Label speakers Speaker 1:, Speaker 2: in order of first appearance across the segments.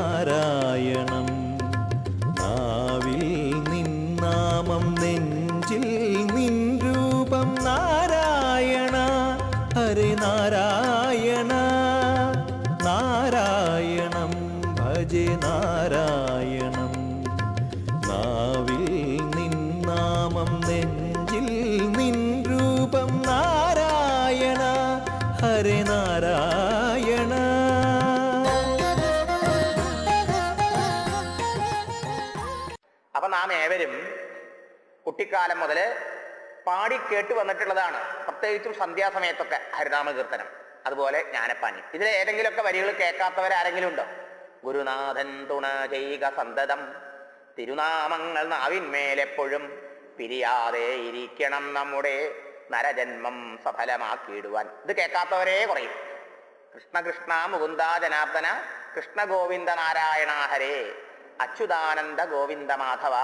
Speaker 1: നാരായണം. നാവിൽ നിന്നാമം നെഞ്ചിൽ നിൻ രൂപം നാരായണ ഹരേ നാരായണ. നാരായണം ഭജേ നാരായണം. നാവിൽ നിന്നാമം നെഞ്ചിൽ നിൻ രൂപം നാരായണ ഹരേ നാരായണ.
Speaker 2: അപ്പൊ നാം ഏവരും കുട്ടിക്കാലം മുതൽ പാടി കേട്ട് വന്നിട്ടുള്ളതാണ്, പ്രത്യേകിച്ചും സന്ധ്യാസമയത്തൊക്കെ ഹരിനാമ കീർത്തനം, അതുപോലെ ജ്ഞാനപ്പാനി. ഇതിൽ ഏതെങ്കിലുമൊക്കെ വരികൾ കേൾക്കാത്തവരാരെങ്കിലും ഉണ്ടോ? ഗുരുനാഥൻ തുണ ചെയ്യുക സന്തതം, തിരുനാമങ്ങൾ നാവിന്മേലെപ്പോഴും, പിരിയാതെ ഇരിക്കണം നമ്മുടെ നരജന്മം സഫലമാക്കിയിടുവാൻ. ഇത് കേൾക്കാത്തവരേ കുറയും. കൃഷ്ണ കൃഷ്ണ മുകുന്ദ ജനാർദ്ദന, കൃഷ്ണ ഗോവിന്ദ നാരായണ ഹരേ, അച്യുതാനന്ദ ഗോവിന്ദ മാധവ,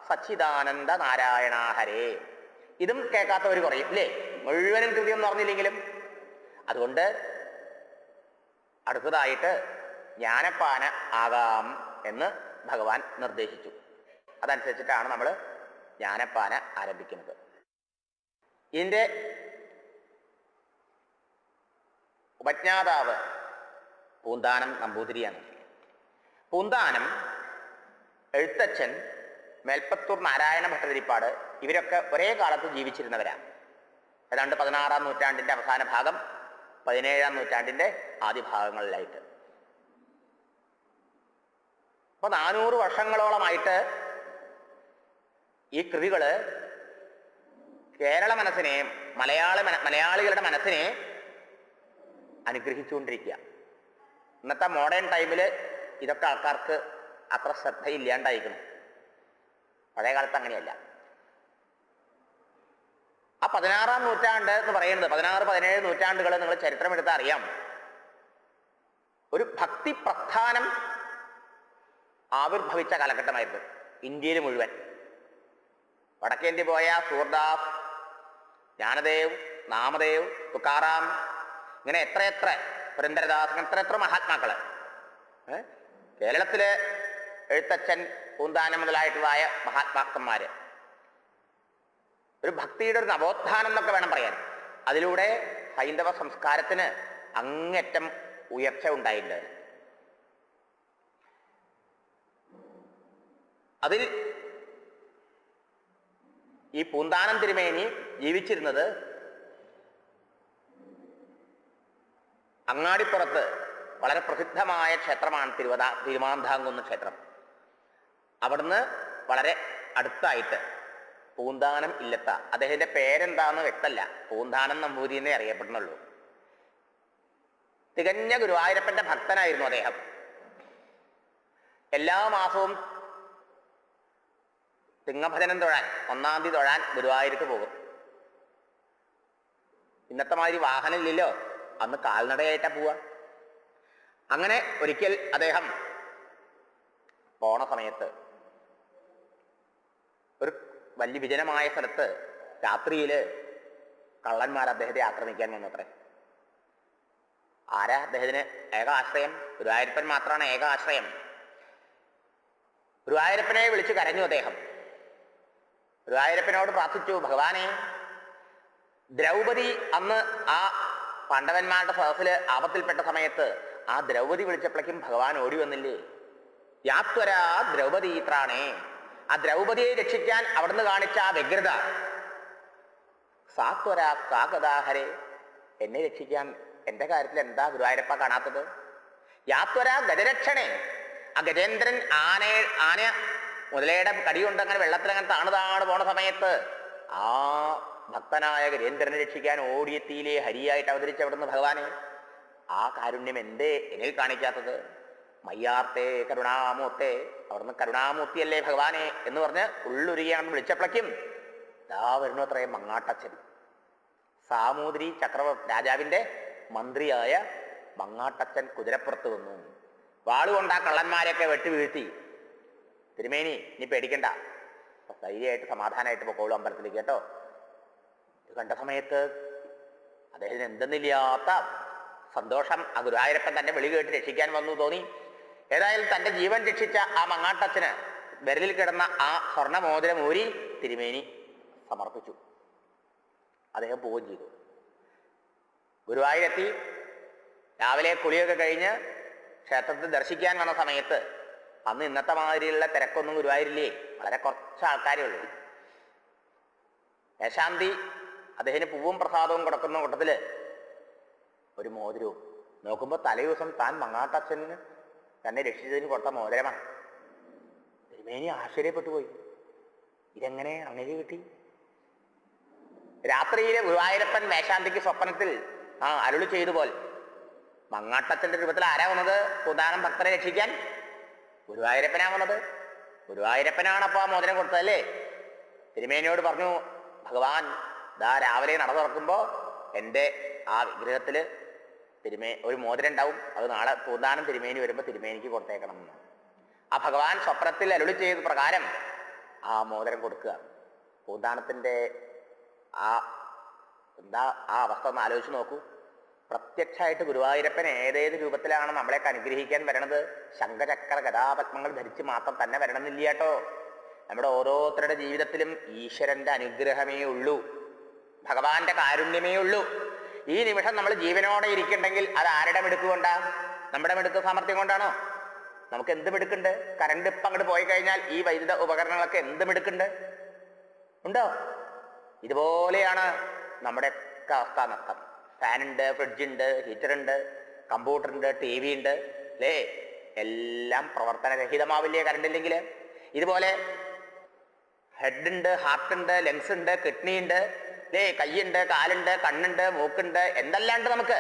Speaker 2: സച്ചിദാനന്ദ നാരായണ ഹരേ. ഇതും കേൾക്കാത്തവർ കുറയും അല്ലേ? മുഴുവനും കൃതിയൊന്നും പറഞ്ഞില്ലെങ്കിലും. അതുകൊണ്ട് അടുത്തതായിട്ട് ജ്ഞാനപ്പാന ആകാം എന്ന് ഭഗവാൻ നിർദ്ദേശിച്ചു. അതനുസരിച്ചിട്ടാണ് നമ്മൾ ജ്ഞാനപ്പാന ആരംഭിക്കുന്നത്. ഇതിൻ്റെ ഉപജ്ഞാതാവ് പൂന്താനം നമ്പൂതിരിയാണ്. പൂന്താനം, എഴുത്തച്ഛൻ, മേൽപ്പത്തൂർ നാരായണ ഭട്ടതിരിപ്പാട് ഇവരൊക്കെ ഒരേ കാലത്ത് ജീവിച്ചിരുന്നവരാണ്. ഏതാണ്ട് 16-ാം നൂറ്റാണ്ടിൻ്റെ അവസാന ഭാഗം, 17-ാം നൂറ്റാണ്ടിൻ്റെ ആദ്യ ഭാഗങ്ങളിലായിട്ട്. അപ്പോൾ 400 വർഷങ്ങളോളമായിട്ട് ഈ കൃതികൾ കേരള മനസ്സിനെ, മലയാളികളുടെ മനസ്സിനെ അനുഗ്രഹിച്ചുകൊണ്ടിരിക്കുക. ഇന്നത്തെ മോഡേൺ ടൈമിൽ ഇതൊക്കെ ആൾക്കാർക്ക് അത്ര ശ്രദ്ധയില്ലാണ്ടായിരിക്കണം. പഴയ കാലത്ത് അങ്ങനെയല്ല. ആ 16-ാം നൂറ്റാണ്ട് എന്ന് പറയുന്നത്, 16-17 നൂറ്റാണ്ടുകൾ നിങ്ങൾ ചരിത്രമെടുത്താൽ അറിയാം, ഒരു ഭക്തി പ്രസ്ഥാനം ആവിർഭവിച്ച കാലഘട്ടമായിരുന്നു ഇന്ത്യയിൽ മുഴുവൻ. വടക്കേന്ത്യ പോയ സൂർദാസ്, ജ്ഞാനദേവ്, നാമദേവ്, തുക്കാറാം, ഇങ്ങനെ എത്രയെത്ര, പുരന്ദരദാസ്, ഇങ്ങനെ എത്രയെത്ര മഹാത്മാക്കള്. കേരളത്തിലെ എഴുത്തച്ഛൻ, പൂന്താനം മുതലായിട്ടുള്ളതായ മഹാത്മാക്കന്മാര് ഒരു ഭക്തിയുടെ ഒരു നവോത്ഥാനം എന്നൊക്കെ വേണം പറയാൻ. അതിലൂടെ ഹൈന്ദവ സംസ്കാരത്തിന് അങ്ങേറ്റം ഉയർച്ച ഉണ്ടായിട്ടുണ്ട്. അതിൽ ഈ പൂന്താനം തിരുമേനി ജീവിച്ചിരുന്നത് അങ്ങാടിപ്പുറത്ത് വളരെ പ്രസിദ്ധമായ ക്ഷേത്രമാണ് തിരുമാന്താംകുന്ന് ക്ഷേത്രം. അവിടുന്ന് വളരെ അടുത്തായിട്ട് പൂന്താനം ഇല്ലത്ത, അദ്ദേഹത്തിന്റെ പേരെന്താന്ന് വ്യക്തമല്ല, പൂന്താനം നമ്പൂതിരിനെ അറിയപ്പെടുന്നുള്ളൂ. തികഞ്ഞ ഗുരുവായൂരപ്പന്റെ ഭക്തനായിരുന്നു അദ്ദേഹം. എല്ലാ മാസവും തിങ്ങഭജനം തൊഴാൻ, 1-ാം തീയതി തൊഴാൻ ഗുരുവായൂർക്ക് പോകും. ഇന്നത്തെ മാതിരി വാഹനം ഇല്ലല്ലോ, അന്ന് കാൽനടയായിട്ടാ പോവുക. അങ്ങനെ ഒരിക്കൽ അദ്ദേഹം പോണ സമയത്ത് ഒരു വലിയ വിജനമായ സ്ഥലത്ത് രാത്രിയിൽ കള്ളന്മാർ അദ്ദേഹത്തെ ആക്രമിക്കാൻ വന്നത്രേ. ആരാ അദ്ദേഹത്തിന് ഏക ആശ്രയം? ഗുരുവായൂരപ്പൻ മാത്രമാണ് ഏക ആശ്രയം. ഗുരുവായൂരപ്പനെ വിളിച്ച് കരഞ്ഞു അദ്ദേഹം. ഗുരുവായൂരപ്പനോട് പ്രാർത്ഥിച്ചു, ഭഗവാനെ, ദ്രൗപദി അന്ന് ആ പാണ്ഡവന്മാരുടെ സദസ്സിൽ ആപത്തിൽപ്പെട്ട സമയത്ത് ആ ദ്രൗപദി വിളിച്ചപ്പോഴേക്കും ഭഗവാൻ ഓടി വന്നില്ലേ? യാത്വരാ ദ്രൗപദി ത്രാണേ. ആ ദ്രൗപദിയെ രക്ഷിക്കാൻ അവിടുന്ന് കാണിച്ച ആ വ്യഗ്രത, സാത്വരാ കാകദാഹരെ, എന്നെ രക്ഷിക്കാൻ എൻ്റെ കാര്യത്തിൽ എന്താ ഗുരുവായൂരപ്പ കാണാത്തത്? യാത്വരാ ഗജരക്ഷണേ, ആ ഗജേന്ദ്രൻ ആന മുതലയുടെ കടികൊണ്ട് അങ്ങനെ വെള്ളത്തിലങ്ങനെ താണു പോണ സമയത്ത് ആ ഭക്തനായ ഗജേന്ദ്രനെ രക്ഷിക്കാൻ ഓടിയെത്തിയില്ലേ ഹരിയായിട്ട് അവതരിച്ച അവിടുന്ന് ഭഗവാനെ? ആ കാരുണ്യം എന്തേ എന്നിൽ കാണിക്കാത്തത്? മയ്യാർത്തേ കരുണാമൂർത്തേ, അവിടുന്ന് കരുണാമൂർത്തിയല്ലേ ഭഗവാനെ എന്ന് പറഞ്ഞ് ഉള്ളുരുകയാണെന്ന് വിളിച്ചപ്പോഴേക്കും ദാ വരുന്നു അത്രയും മങ്ങാട്ടച്ഛൻ. സാമൂതിരി രാജാവിൻ്റെ മന്ത്രിയായ മങ്ങാട്ടച്ഛൻ കുതിരപ്പുറത്ത് വന്നു. വാളുകൊണ്ട് ആ കള്ളന്മാരെയൊക്കെ വെട്ടി വീഴ്ത്തി. തിരുമേനി, ഇനി പേടിക്കണ്ട, ധൈര്യമായിട്ട് സമാധാനമായിട്ട് പൊക്കോളൂ അമ്പലത്തിലേക്ക് കേട്ടോ. ഇത് കണ്ട സമയത്ത് അദ്ദേഹത്തിന് എന്തെന്നില്ലാത്ത സന്തോഷം. ആ ഗുരുവായൂരപ്പൻ തന്നെ വിളി കേട്ട് രക്ഷിക്കാൻ വന്നു തോന്നി. ഏതായാലും തൻ്റെ ജീവൻ രക്ഷിച്ച ആ മങ്ങാട്ടച്ഛന് വിരലിൽ കിടന്ന ആ സ്വർണ്ണമോതിരം ഊരി തിരുമേനി സമർപ്പിച്ചു. അദ്ദേഹം പോവുകയും ചെയ്തു. ഗുരുവായൂരെത്തി രാവിലെ കുളിയൊക്കെ കഴിഞ്ഞ് ക്ഷേത്രത്തിൽ ദർശിക്കാൻ വന്ന സമയത്ത് അന്ന് ഇന്നത്തെ മാതിരിയുള്ള തിരക്കൊന്നും ഗുരുവായൂരില്ലേ, വളരെ കുറച്ച് ആൾക്കാരേ ഉള്ളൂ. മേശാന്തി അദ്ദേഹത്തിന് പൂവും പ്രസാദവും കൊടുക്കുന്ന കൂട്ടത്തില് ഒരു മോതിരവും നോക്കുമ്പോൾ തലേദിവസം താൻ മങ്ങാട്ടച്ഛന് തന്നെ രക്ഷിച്ചതിന് കൊടുത്ത മോതിരമാണ്. തിരുമേനി ആശ്ചര്യപ്പെട്ടു പോയി. ഇതെങ്ങനെ അങ്ങനെ കിട്ടി? രാത്രിയിലെ ഗുരുവായൂരപ്പൻ മേശാന്തിക്ക് സ്വപ്നത്തിൽ അരുളി ചെയ്തു പോലെ മങ്ങാട്ടച്ഛന്റെ രൂപത്തിൽ ആരാ വന്നത്? പൂന്താനം ഭക്തരെ രക്ഷിക്കാൻ ഗുരുവായൂരപ്പനാ വന്നത്. ഗുരുവായൂരപ്പനാണ് അപ്പോൾ ആ മോതിരം കൊടുത്തതല്ലേ. തിരുമേനിയോട് പറഞ്ഞു, ഭഗവാൻ ദാ രാവിലെ നട തുറക്കുമ്പോൾ എൻ്റെ ആ വിഗ്രഹത്തിൽ ഒരു മോതിരം ഉണ്ടാവും, അത് നാളെ പൂന്താനം തിരുമേനി വരുമ്പോൾ തിരുമേനിക്ക് കൊടുത്തേക്കണം എന്ന്. ആ ഭഗവാൻ സ്വപ്നത്തിൽ അരുളി ചെയ്ത പ്രകാരം ആ മോതിരം കൊടുക്കുക. പൂന്താനത്തിൻ്റെ എന്താ ആ അവസ്ഥ ഒന്ന് ആലോചിച്ച് നോക്കൂ. പ്രത്യക്ഷമായിട്ട് ഗുരുവായൂരപ്പൻ ഏതേത് രൂപത്തിലാണ് നമ്മളെയൊക്കെ അനുഗ്രഹിക്കാൻ വരണത്? ശംഖചക്ര ഗദാപത്മങ്ങൾ ധരിച്ച് മാത്രം തന്നെ വരണമെന്നില്ല കേട്ടോ. നമ്മുടെ ഓരോരുത്തരുടെ ജീവിതത്തിലും ഈശ്വരന്റെ അനുഗ്രഹമേ ഉള്ളൂ, ഭഗവാന്റെ കാരുണ്യമേ ഉള്ളൂ. ഈ നിമിഷം നമ്മൾ ജീവനോടെ ഇരിക്കുന്നുണ്ടെങ്കിൽ അത് ആരുടെ മിടുക്ക് കൊണ്ടാ? നമ്മുടെ മിടുക്ക് സാമർഥ്യം കൊണ്ടാണോ? നമുക്ക് എന്ത് മിടുക്കുണ്ട്? കറണ്ട് ഇപ്പം അങ്ങോട്ട് പോയി കഴിഞ്ഞാൽ ഈ വൈദ്യുത ഉപകരണങ്ങളൊക്കെ എന്ത് മിടുക്കുണ്ട്? ഉണ്ടോ? ഇതുപോലെയാണ് നമ്മുടെ ഒക്കെ അവസ്ഥ നഷ്ടം. ഫാനുണ്ട്, ഫ്രിഡ്ജുണ്ട്, ഹീറ്ററുണ്ട്, കമ്പ്യൂട്ടറുണ്ട്, ടി വി ഉണ്ട്, അല്ലേ? എല്ലാം പ്രവർത്തനരഹിതമാവില്ലേ കറണ്ട് ഇല്ലെങ്കിൽ? ഇതുപോലെ ഹെഡുണ്ട്, ഹാർട്ടുണ്ട്, ലങ്സ് ഉണ്ട്, കിഡ്നി ഉണ്ട്, അല്ലേ? കൈയുണ്ട്, കാലുണ്ട്, കണ്ണുണ്ട്, മൂക്കുണ്ട്, എന്തെല്ലാണ്ട് നമുക്ക്.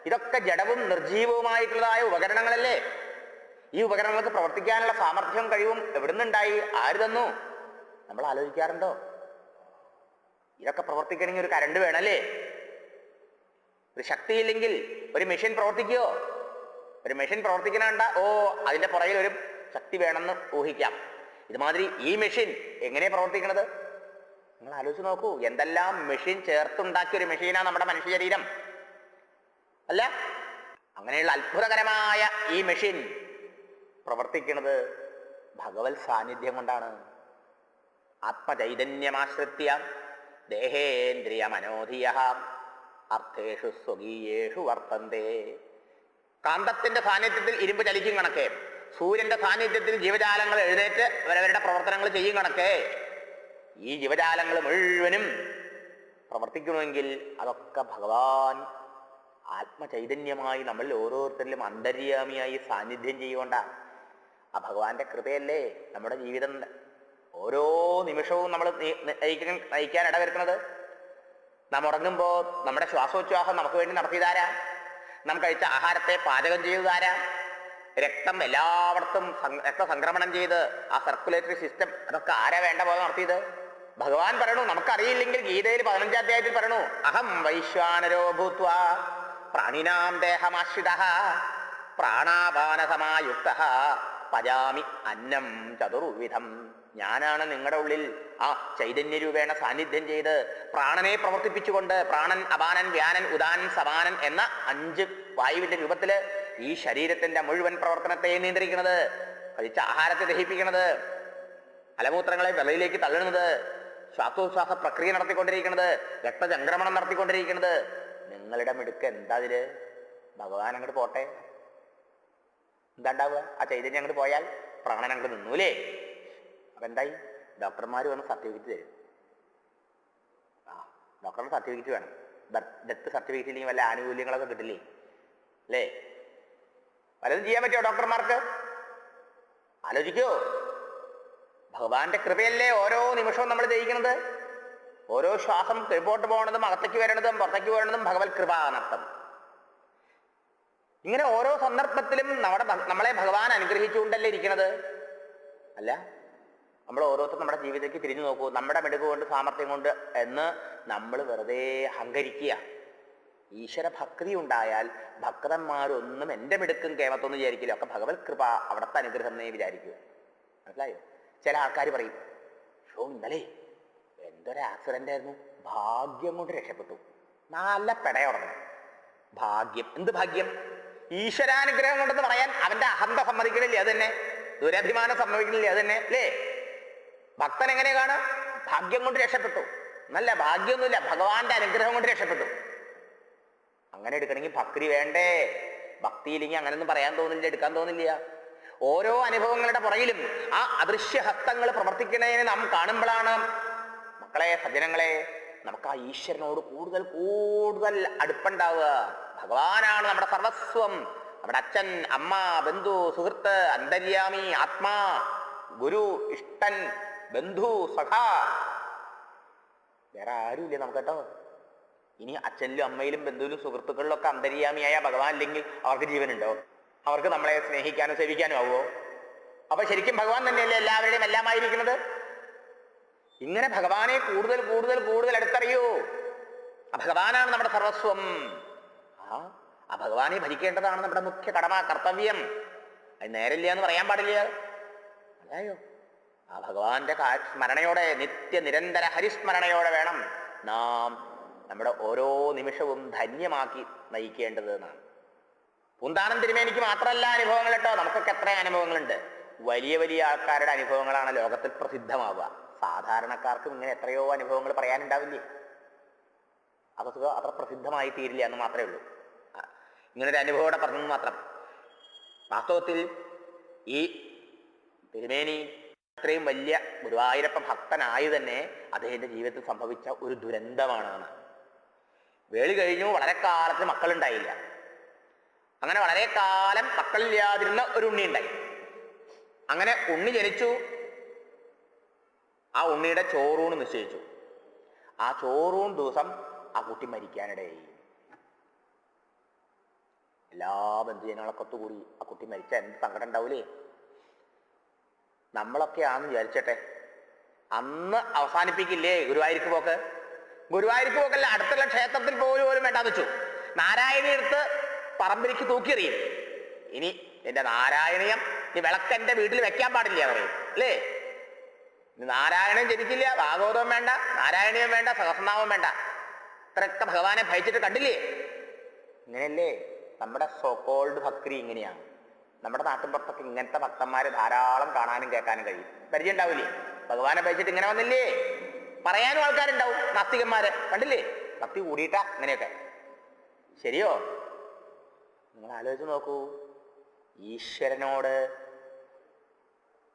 Speaker 2: ഇതൊക്കെ ജഡവും നിർജീവവുമായിട്ടുള്ളതായ ഉപകരണങ്ങളല്ലേ? ഈ ഉപകരണങ്ങൾക്ക് പ്രവർത്തിക്കാനുള്ള സാമർഥ്യവും കഴിവും എവിടുന്നുണ്ടായി? ആര് തന്നു? നമ്മൾ ആലോചിക്കാറുണ്ടോ? ഇതൊക്കെ പ്രവർത്തിക്കണമെങ്കിൽ ഒരു കറണ്ട് വേണമല്ലേ? ഒരു ശക്തിയില്ലെങ്കിൽ ഒരു മെഷീൻ പ്രവർത്തിക്കുമോ? ഒരു മെഷീൻ പ്രവർത്തിക്കണണ്ട, അതിൻ്റെ പുറകിൽ ഒരു ശക്തി വേണമെന്ന് ഊഹിക്കാം. ഇതുമാതിരി ഈ മെഷീൻ എങ്ങനെ പ്രവർത്തിക്കണത്? നിങ്ങൾ ആലോചിച്ച് നോക്കൂ. എന്തെല്ലാം മെഷീൻ ചേർത്തുണ്ടാക്കിയ ഒരു മെഷീനാണ് നമ്മുടെ മനുഷ്യ ശരീരം, അല്ല? അങ്ങനെയുള്ള അത്ഭുതകരമായ ഈ മെഷീൻ പ്രവർത്തിക്കുന്നത് ഭഗവത് സാന്നിധ്യം കൊണ്ടാണ്. ആത്മചൈതന്യമാശ്രിത്യ ദേഹേന്ദ്രിയ മനോധിയ അർത്ഥേഷു സ്വകീയേഷു വർത്തന്തേ. കാന്തത്തിന്റെ സാന്നിധ്യത്തിൽ ഇരുമ്പ് ചലിക്കും കണക്കെ, സൂര്യന്റെ സാന്നിധ്യത്തിൽ ജീവജാലങ്ങൾ എഴുന്നേറ്റ് അവരവരുടെ പ്രവർത്തനങ്ങൾ ചെയ്യും കണക്കെ ഈ ജീവജാലങ്ങൾ മുഴുവനും പ്രവർത്തിക്കണമെങ്കിൽ അതൊക്കെ ഭഗവാൻ ആത്മചൈതന്യമായി നമ്മളിൽ ഓരോരുത്തരിലും അന്തര്യാമിയായി സാന്നിധ്യം ചെയ്യുകൊണ്ടാണ്. ആ ഭഗവാന്റെ കൃപയല്ലേ നമ്മുടെ ജീവിതം ഓരോ നിമിഷവും നമ്മൾ നയിക്കാൻ ഇടവരുന്നത്. നാം ഉറങ്ങുമ്പോൾ നമ്മുടെ ശ്വാസോച്ഛ്വാസം നമുക്ക് വേണ്ടി നടത്തിയതാരാ? നാം കഴിച്ച ആഹാരത്തെ പാചകം ചെയ്തതാരാ? രക്തം എല്ലായിടത്തും രക്തസംക്രമണം ചെയ്ത് ആ സർക്കുലേറ്ററി സിസ്റ്റം അതൊക്കെ ആരാ വേണ്ട പോലെ നടത്തിയത്? ഭഗവാൻ പറയണു. നമുക്കറിയില്ലെങ്കിൽ ഗീതയിൽ 15ാം അധ്യായത്തിൽ പറയണു, അഹം വൈശ്വാനരോ ഭൂത്വാ പ്രാണിനാം ദേഹമാശ്രിതഃ പ്രാണാപാനസമായുക്ത പജാമി അന്നം ചതുർവിധം. ഞാനാണ് നിങ്ങളുടെ ഉള്ളിൽ ആ ചൈതന്യരൂപേണ സാന്നിധ്യം ചെയ്ത് പ്രാണനെ പ്രവർത്തിപ്പിച്ചുകൊണ്ട് പ്രാണൻ, അപാനൻ, വ്യാനൻ, ഉദാനൻ, സമാനൻ എന്ന 5 വായുവിന്റെ രൂപത്തില് ഈ ശരീരത്തിന്റെ മുഴുവൻ പ്രവർത്തനത്തെ നിയന്ത്രിക്കുന്നത്, കഴിച്ച ആഹാരത്തെ ദഹിപ്പിക്കുന്നത്, മലമൂത്രങ്ങളെ വെള്ളയിലേക്ക് തള്ളുന്നത്, ശ്വാസോച്ഛ്വാസ പ്രക്രിയ നടത്തിക്കൊണ്ടിരിക്കുന്നത്, രക്തചംക്രമണം നടത്തിക്കൊണ്ടിരിക്കുന്നത്. നിങ്ങളുടെ മിടുക്ക് എന്താ അതില്? ഭഗവാൻ അങ്ങോട്ട് പോട്ടെ, എന്താ ഉണ്ടാവുക? ആ ചൈതന്യം അങ്ങോട്ട് പോയാൽ പ്രാണൻ അങ്ങോട്ട് നിന്നൂലേ? അപ്പൊ എന്തായി? ഡോക്ടർമാർ വന്ന് സർട്ടിഫിക്കറ്റ് തരും. ഡോക്ടറുടെ സർട്ടിഫിക്കറ്റ് വേണം. ഡെത്ത് സർട്ടിഫിക്കറ്റ് ഇല്ലെങ്കിൽ വല്ല ആനുകൂല്യങ്ങളൊക്കെ കിട്ടില്ലേ, അല്ലേ? വല്ലതും ചെയ്യാൻ പറ്റുമോ ഡോക്ടർമാർക്ക്? ആലോചിക്കോ? ഭഗവാന്റെ കൃപയല്ലേ ഓരോ നിമിഷവും നമ്മൾ ജയിക്കുന്നത്. ഓരോ ശ്വാസം കിഴപ്പോട്ട് പോകണതും അകത്തേക്ക് വരണതും പുറത്തേക്ക് വരണതും ഭഗവത് കൃപ എന്നർത്ഥം. ഇങ്ങനെ ഓരോ സന്ദർഭത്തിലും നമ്മളെ ഭഗവാൻ അനുഗ്രഹിച്ചുകൊണ്ടല്ലേ ഇരിക്കണത്, അല്ല? നമ്മൾ ഓരോരുത്തരും നമ്മുടെ ജീവിതത്തിലേക്ക് തിരിഞ്ഞു നോക്കൂ. നമ്മുടെ മിടുക്ക് കൊണ്ട്, സാമർഥ്യം കൊണ്ട് എന്ന് നമ്മൾ വെറുതെ അഹങ്കരിക്കുക. ഈശ്വര ഭക്തി ഉണ്ടായാൽ ഭക്തന്മാരൊന്നും എൻ്റെ മിടുക്കും കേമത്തൊന്നും വിചാരിക്കില്ല, ഒക്കെ ഭഗവത് കൃപ, അവിടുത്തെ അനുഗ്രഹം എന്നേ വിചാരിക്കൂ. മനസ്സിലായോ? ചില ആൾക്കാർ പറയും, ഇന്നലെ എന്തൊരു ആക്സിഡന്റ് ആയിരുന്നു, ഭാഗ്യം കൊണ്ട് രക്ഷപ്പെട്ടു. നല്ല പെടയുടങ്ങണം. ഭാഗ്യം? എന്ത് ഭാഗ്യം? ഈശ്വരാനുഗ്രഹം കൊണ്ടെന്ന് പറയാൻ അവന്റെ അഹന്ത സമ്മതിക്കണില്ലേ? അത് തന്നെ. ദുരഭിമാനം സമ്മതിക്കണില്ലേ? അത് തന്നെ അല്ലേ? ഭക്തൻ എങ്ങനെ കാണാം? ഭാഗ്യം കൊണ്ട് രക്ഷപ്പെട്ടു. നല്ല ഭാഗ്യമൊന്നുമില്ല, ഭഗവാന്റെ അനുഗ്രഹം കൊണ്ട് രക്ഷപ്പെട്ടു. അങ്ങനെ എടുക്കണമെങ്കിൽ ഭക്തി വേണ്ടേ? ഭക്തിയില്ലെങ്കിൽ അങ്ങനൊന്നും പറയാൻ തോന്നില്ല, എടുക്കാൻ തോന്നില്ല. ഓരോ അനുഭവങ്ങളുടെ പുറകിലും ആ അദൃശ്യ ഹസ്തങ്ങൾ പ്രവർത്തിക്കുന്നതിനെ നാം കാണുമ്പോഴാണ് മക്കളെ, സജ്ജനങ്ങളെ, നമുക്ക് ആ ഈശ്വരനോട് കൂടുതൽ കൂടുതൽ അടുപ്പുണ്ടാവുക. ഭഗവാനാണ് നമ്മുടെ സർവസ്വം. നമ്മുടെ അച്ഛൻ, അമ്മ, ബന്ധു, സുഹൃത്ത്, അന്തര്യാമി, ആത്മാ, ഗുരു, ഇഷ്ടൻ, ബന്ധു, സഖ. വേറെ ആരുമില്ല നമുക്ക് കേട്ടോ. ഇനി അച്ഛനിലും അമ്മയിലും ബന്ധുവിലും സുഹൃത്തുക്കളിലും ഒക്കെ അന്തര്യാമിയായ ഭഗവാൻ ഇല്ലെങ്കിൽ അവർക്ക് ജീവനുണ്ടോ? അവർക്ക് നമ്മളെ സ്നേഹിക്കാനും സേവിക്കാനും ആവുമോ? അപ്പൊ ശരിക്കും ഭഗവാൻ തന്നെയല്ലേ എല്ലാവരുടെയും എല്ലാമായിരിക്കുന്നത്? ഇങ്ങനെ ഭഗവാനെ കൂടുതൽ കൂടുതൽ കൂടുതൽ അടുത്തറിയൂ. ആ ഭഗവാനാണ് നമ്മുടെ സർവസ്വം. ആ ഭഗവാനെ ഭരിക്കേണ്ടതാണ് നമ്മുടെ മുഖ്യ കടമ, കർത്തവ്യം. അത് നേരില്ല എന്ന് പറയാൻ പാടില്ല. അതായോ ആ ഭഗവാന്റെ സ്മരണയോടെ, നിരന്തര ഹരിസ്മരണയോടെ വേണം നാം നമ്മുടെ ഓരോ നിമിഷവും ധന്യമാക്കി നയിക്കേണ്ടത് എന്നാണ്. പൂന്താനം തിരുമേനിക്ക് മാത്രമല്ല അനുഭവങ്ങൾ കേട്ടോ, നമുക്കൊക്കെ എത്ര അനുഭവങ്ങളുണ്ട്. വലിയ വലിയ ആൾക്കാരുടെ അനുഭവങ്ങളാണ് ലോകത്തിൽ പ്രസിദ്ധമാവുക. സാധാരണക്കാർക്കും ഇങ്ങനെ എത്രയോ അനുഭവങ്ങൾ പറയാനുണ്ടാവില്ലേ? അതൊക്കെ അത്ര പ്രസിദ്ധമായി തീരില്ല എന്ന് മാത്രമേ ഉള്ളൂ. ഇങ്ങനൊരു അനുഭവം പറഞ്ഞെന്ന് മാത്രം. വാസ്തവത്തിൽ ഈ തിരുമേനി അത്രയും വലിയ ഗുരുവായൂരപ്പ ഭക്തനായി തന്നെ അദ്ദേഹത്തിന്റെ ജീവിതത്തിൽ സംഭവിച്ച ഒരു ദുരന്തമാണ്. വേളി കഴിഞ്ഞു, വളരെ കാലത്തിന് മക്കളുണ്ടായില്ല. അങ്ങനെ വളരെ കാലം മക്കളില്ലാതിരുന്ന ഒരു ഉണ്ണി ഉണ്ടായി. അങ്ങനെ ഉണ്ണി ജനിച്ചു. ആ ഉണ്ണിയുടെ ചോറൂണ് നിശ്ചയിച്ചു. ആ ചോറൂൺ ദിവസം ആ കുട്ടി മരിക്കാനിടയായി. എല്ലാ ബന്ധുജനങ്ങളൊക്കെ ഒത്തുകൂടി ആ കുട്ടി മരിച്ച എന്ത് സങ്കടം ഉണ്ടാവൂലേ? നമ്മളൊക്കെയാന്ന് വിചാരിച്ചട്ടെ, അന്ന് അവസാനിപ്പിക്കില്ലേ ഗുരുവായൂർക്ക് പോക്ക്? ഗുരുവായൂർക്ക് പോക്കല്ല, അടുത്തുള്ള ക്ഷേത്രത്തിൽ പോലും വേണ്ടാന്ന് വെച്ചു. നാരായണി എടുത്ത് പറമ്പിലേക്ക് തൂക്കിയെറിയും. ഇനി എന്റെ നാരായണീയം നീ വിളക്കെന്റെ വീട്ടിൽ വെക്കാൻ പാടില്ല പറയും അല്ലേ? നാരായണൻ ജനിക്കില്ല, ഭാഗവതവും വേണ്ട, നാരായണീയം വേണ്ട, സഹസ്രനാമം വേണ്ട. ഇത്രയൊക്കെ ഭഗവാനെ ഭയച്ചിട്ട് കണ്ടില്ലേ? ഇങ്ങനെയല്ലേ നമ്മുടെ സോക്കോൾഡ് ഭക്തി? ഇങ്ങനെയാണ്. നമ്മുടെ നാട്ടിൻപുറത്തൊക്കെ ഇങ്ങനത്തെ ഭക്തന്മാരെ ധാരാളം കാണാനും കേൾക്കാനും കഴിയും. പരിചയം ഉണ്ടാവില്ലേ? ഭഗവാനെ ഭയച്ചിട്ട് ഇങ്ങനെ വന്നില്ലേ പറയാനും ആൾക്കാരുണ്ടാവും. നാസ്തികന്മാര് കണ്ടില്ലേ? ഭക്തി കൂടിയിട്ടാ ഇങ്ങനെയൊക്കെ. ശരിയോ? നിങ്ങൾ ആലോചിച്ച് നോക്കൂ. ഈശ്വരനോട്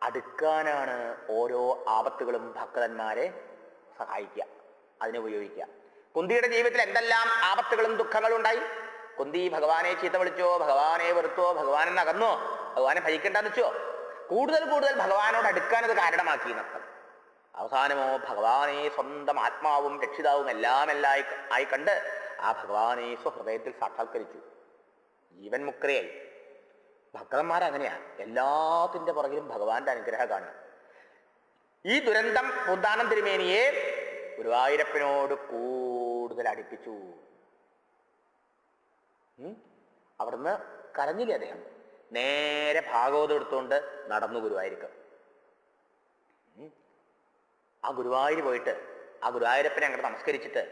Speaker 2: അടുക്കാനാണ് ഓരോ ആപത്തുകളും ഭക്തന്മാരെ സഹായിക്കുക, അതിനുപയോഗിക്കുക. കുന്തിയുടെ ജീവിതത്തിൽ എന്തെല്ലാം ആപത്തുകളും ദുഃഖങ്ങളും ഉണ്ടായി. കുന്തി ഭഗവാനെ ചീത്ത വിളിച്ചോ, ഭഗവാനെ വെറുത്തോ, ഭഗവാനെ അകന്നോ, ഭഗവാനെ ഭജിക്കണ്ടെന്ന് വെച്ചോ, കൂടുതൽ കൂടുതൽ ഭഗവാനോട് അടുക്കാനത് കാരണമാക്കി നൃത്തം. അവസാനമോ ഭഗവാനെ സ്വന്തം ആത്മാവും രക്ഷിതാവും എല്ലാം ആയി കണ്ട് ആ ഭഗവാനെ സ്വഹൃദയത്തിൽ സാക്ഷാത്കരിച്ചു. ജീവൻ മുക്തയായി. ഭക്തന്മാരങ്ങനെയാ, എല്ലാത്തിൻ്റെ പുറകിലും ഭഗവാന്റെ അനുഗ്രഹം കാണുക. ഈ ദുരന്തം പൂന്താനം തിരുമേനിയെ ഗുരുവായൂരപ്പനോട് കൂടുതൽ അടുപ്പിച്ചു. അവിടുന്ന് കരഞ്ഞില്ലേ അദ്ദേഹം? നേരെ ഭാഗവതം എടുത്തുകൊണ്ട് നടന്നു ഗുരുവായൂർക്ക്. ആ ഗുരുവായൂർ പോയിട്ട് ആ ഗുരുവായൂരപ്പനെ അങ്ങോട്ട് നമസ്കരിച്ചിട്ട്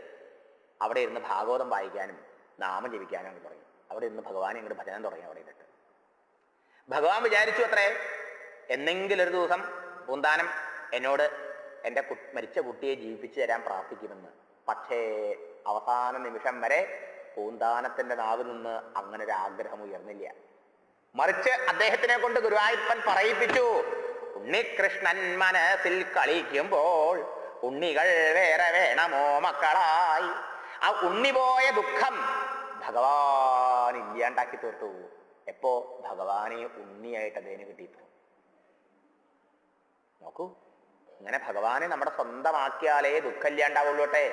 Speaker 2: അവിടെ ഇരുന്ന് ഭാഗവതം വായിക്കാനും നാമം ജപിക്കാനും അങ്ങ് തുടങ്ങി. അവിടെ ഇരുന്ന് ഭഗവാനെ അങ്ങോട്ട് ഭജനം തുടങ്ങി. അവിടെ ഇരുന്നിട്ട് ഭഗവാൻ വിചാരിച്ചു അത്രേ, എന്നെങ്കിലും ഒരു ദിവസം പൂന്താനം എന്നോട് എൻ്റെ മരിച്ച കുട്ടിയെ ജീവിപ്പിച്ചു തരാൻ പ്രാർത്ഥിക്കുമെന്ന്. പക്ഷേ അവസാന നിമിഷം വരെ പൂന്താനത്തിന്റെ നാവിൽ നിന്ന് അങ്ങനെ ഒരു ആഗ്രഹം ഉയർന്നില്ല. മറിച്ച് അദ്ദേഹത്തിനെ കൊണ്ട് ഗുരുവായൂരപ്പൻ പറയിപ്പിച്ചു, ഉണ്ണികൃഷ്ണൻ മനസ്സിൽ കളിക്കുമ്പോൾ ഉണ്ണികൾ വേറെ വേണമോ മക്കളായി. ആ ഉണ്ണി പോയ ദുഃഖം ഭഗവാൻ ഇല്ലാണ്ടാക്കി തീർത്തു. എപ്പോ? ഭഗവാനെ ഉണ്ണിയായിട്ട് അദ്ദേഹത്തിന് കിട്ടിയപ്പോ. നോക്കൂ, ഇങ്ങനെ ഭഗവാനെ നമ്മുടെ സ്വന്തമാക്കിയാലേ ദുഃഖം ഇല്ലാണ്ടാവുള്ളൂട്ടെ.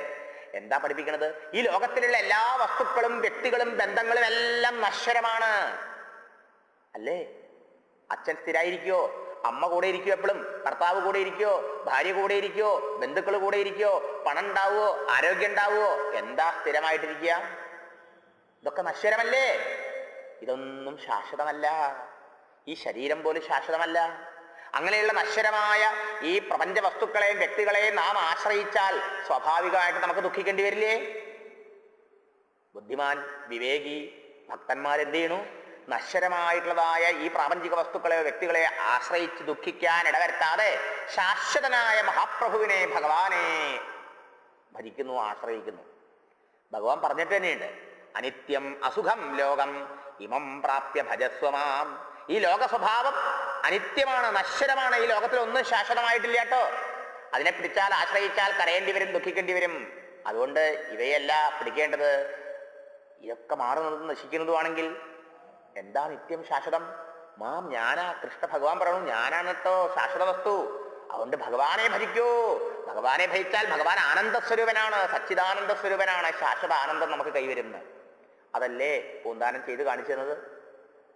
Speaker 2: എന്താ പഠിപ്പിക്കണത്? ഈ ലോകത്തിലുള്ള എല്ലാ വസ്തുക്കളും വ്യക്തികളും ബന്ധങ്ങളും എല്ലാം നശ്വരമാണ് അല്ലേ? അച്ഛൻ സ്ഥിരായിരിക്കോ? അമ്മ കൂടെ ഇരിക്കോ? എപ്പോഴും ഭർത്താവ് കൂടെ ഇരിക്കോ? ഭാര്യ കൂടെ ഇരിക്കോ? ബന്ധുക്കൾ കൂടെ ഇരിക്കോ? പണം ഉണ്ടാവുമോ? ആരോഗ്യം ഉണ്ടാവുമോ? എന്താ സ്ഥിരമായിട്ടിരിക്കുക? ഇതൊക്കെ നശ്വരമല്ലേ? ഇതൊന്നും ശാശ്വതമല്ല. ഈ ശരീരം പോലും ശാശ്വതമല്ല. അങ്ങനെയുള്ള നശ്വരമായ ഈ പ്രപഞ്ച വസ്തുക്കളെയും വ്യക്തികളെയും നാം ആശ്രയിച്ചാൽ സ്വാഭാവികമായിട്ട് നമുക്ക് ദുഃഖിക്കേണ്ടി വരില്ലേ? ബുദ്ധിമാൻ, വിവേകി ഭക്തന്മാരെന്ത് ചെയ്യണു? നശ്വരമായിട്ടുള്ളതായ ഈ പ്രാപഞ്ചിക വസ്തുക്കളെയോ വ്യക്തികളെ ആശ്രയിച്ച് ദുഃഖിക്കാൻ ഇടവരുത്താതെ ശാശ്വതനായ മഹാപ്രഭുവിനെ ഭഗവാനെ ഭജിക്കുന്നു, ആശ്രയിക്കുന്നു. ഭഗവാൻ പറഞ്ഞിട്ട് തന്നെയുണ്ട്, അനിത്യം അസുഖം ലോകം ഇമം പ്രാപ്യ ഭജസ്വമാം. ഈ ലോക സ്വഭാവം അനിത്യമാണ്, നശ്വരമാണ്. ഈ ലോകത്തിൽ ഒന്നും ശാശ്വതമായിട്ടില്ല കേട്ടോ. അതിനെ പിടിച്ചാൽ, ആശ്രയിച്ചാൽ കരയേണ്ടി വരും, ദുഃഖിക്കേണ്ടി വരും. അതുകൊണ്ട് ഇവയല്ല പിടിക്കേണ്ടത്. ഇതൊക്കെ മാറുന്നതും നശിക്കുന്നതുമാണെങ്കിൽ എന്താ നിത്യം ശാശ്വതം? മാം, ഞാനാ. കൃഷ്ണ ഭഗവാൻ പറയണു, ഞാനാണ് കേട്ടോ ശാശ്വത വസ്തു. അതുകൊണ്ട് ഭഗവാനെ ഭജിക്കൂ. ഭഗവാനെ ഭജിച്ചാൽ ഭഗവാൻ ആനന്ദസ്വരൂപനാണ്, സച്ചിദാനന്ദ സ്വരൂപനാണ്. ശാശ്വത ആനന്ദം നമുക്ക് കൈവരുന്നത്. അതല്ലേ പൂന്താനം ചെയ്ത് കാണിച്ചു തന്നത്?